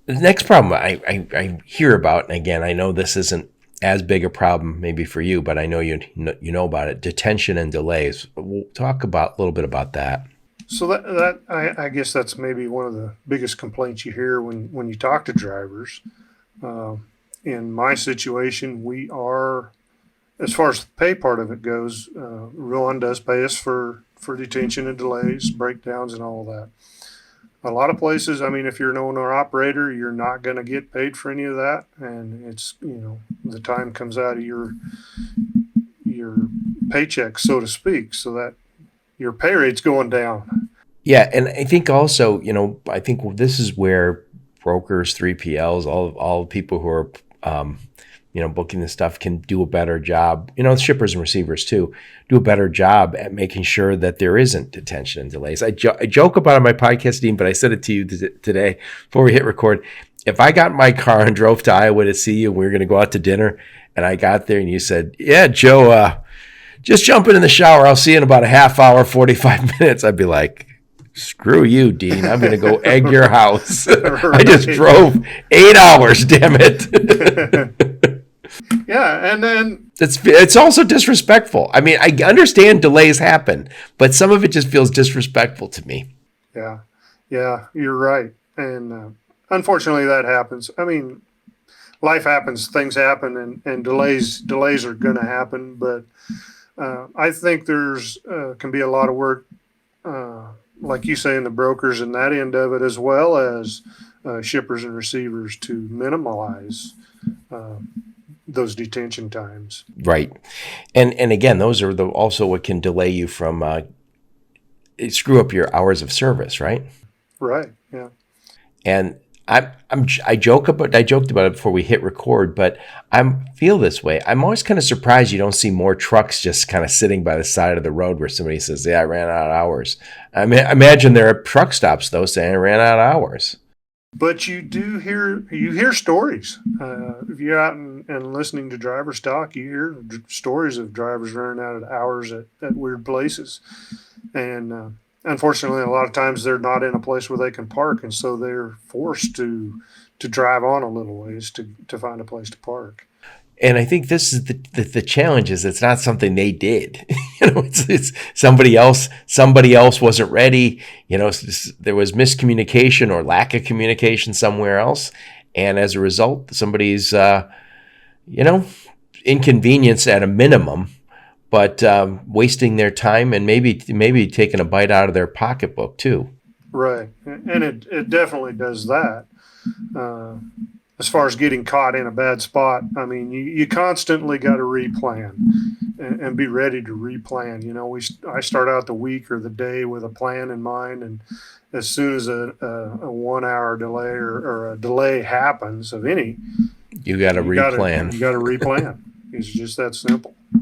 The next problem I hear about, and again, I know this isn't as big a problem maybe for you, but I know you know about it. Detention and delays. We'll talk about a little bit about that. So I guess that's maybe one of the biggest complaints you hear when you talk to drivers. Uh, in my situation, we are, as far as the pay part of it goes, Ruan does pay us for detention and delays, breakdowns, and all that. A lot of places, I mean, if you're an owner operator, you're not going to get paid for any of that, and it's the time comes out of your paycheck, so to speak, so that your pay rate's going down. Yeah, and I think also, I think this is where brokers, 3PLs, all people who are, booking this stuff can do a better job. Shippers and receivers too, do a better job at making sure that there isn't detention and delays. I joke about it on my podcast team, but I said it to you today before we hit record. If I got in my car and drove to Iowa to see you, and we were going to go out to dinner, and I got there and you said, "Yeah, Joe, just jumping in the shower. I'll see you in about a half hour, 45 minutes." I'd be like, "Screw you, Dean. I'm going to go egg your house." I just drove 8 hours, damn it. Yeah, and then It's also disrespectful. I mean, I understand delays happen, but some of it just feels disrespectful to me. yeah, yeah, you're right, and unfortunately that happens. I mean, life happens, things happen, and delays are going to happen. But I think there's can be a lot of work, like you say, in the brokers and that end of it, as well as shippers and receivers to minimize uh, those detention times. Right. And again, those are also what can delay you from screw up your hours of service, right? Right. Yeah. And I joked about it before we hit record, but I feel this way. I'm always kind of surprised you don't see more trucks just kind of sitting by the side of the road where somebody says, "Yeah, I ran out of hours." I mean, imagine there are truck stops though saying, "I ran out of hours." But you hear stories. If you're out and listening to drivers talk, you hear stories of drivers running out of hours at weird places, and unfortunately, a lot of times they're not in a place where they can park, and so they're forced to drive on a little ways to find a place to park. And I think this is the challenge is it's not something they did. It's somebody else. Somebody else wasn't ready. There was miscommunication or lack of communication somewhere else, and as a result, somebody's inconvenience at a minimum, but wasting their time and maybe taking a bite out of their pocketbook too. Right, and it definitely does that. Uh, as far as getting caught in a bad spot, I mean, you constantly got to replan and be ready to replan. I start out the week or the day with a plan in mind, and as soon as a 1 hour delay or a delay happens of any, You got to you got to replan. you got to replan. It's just that simple.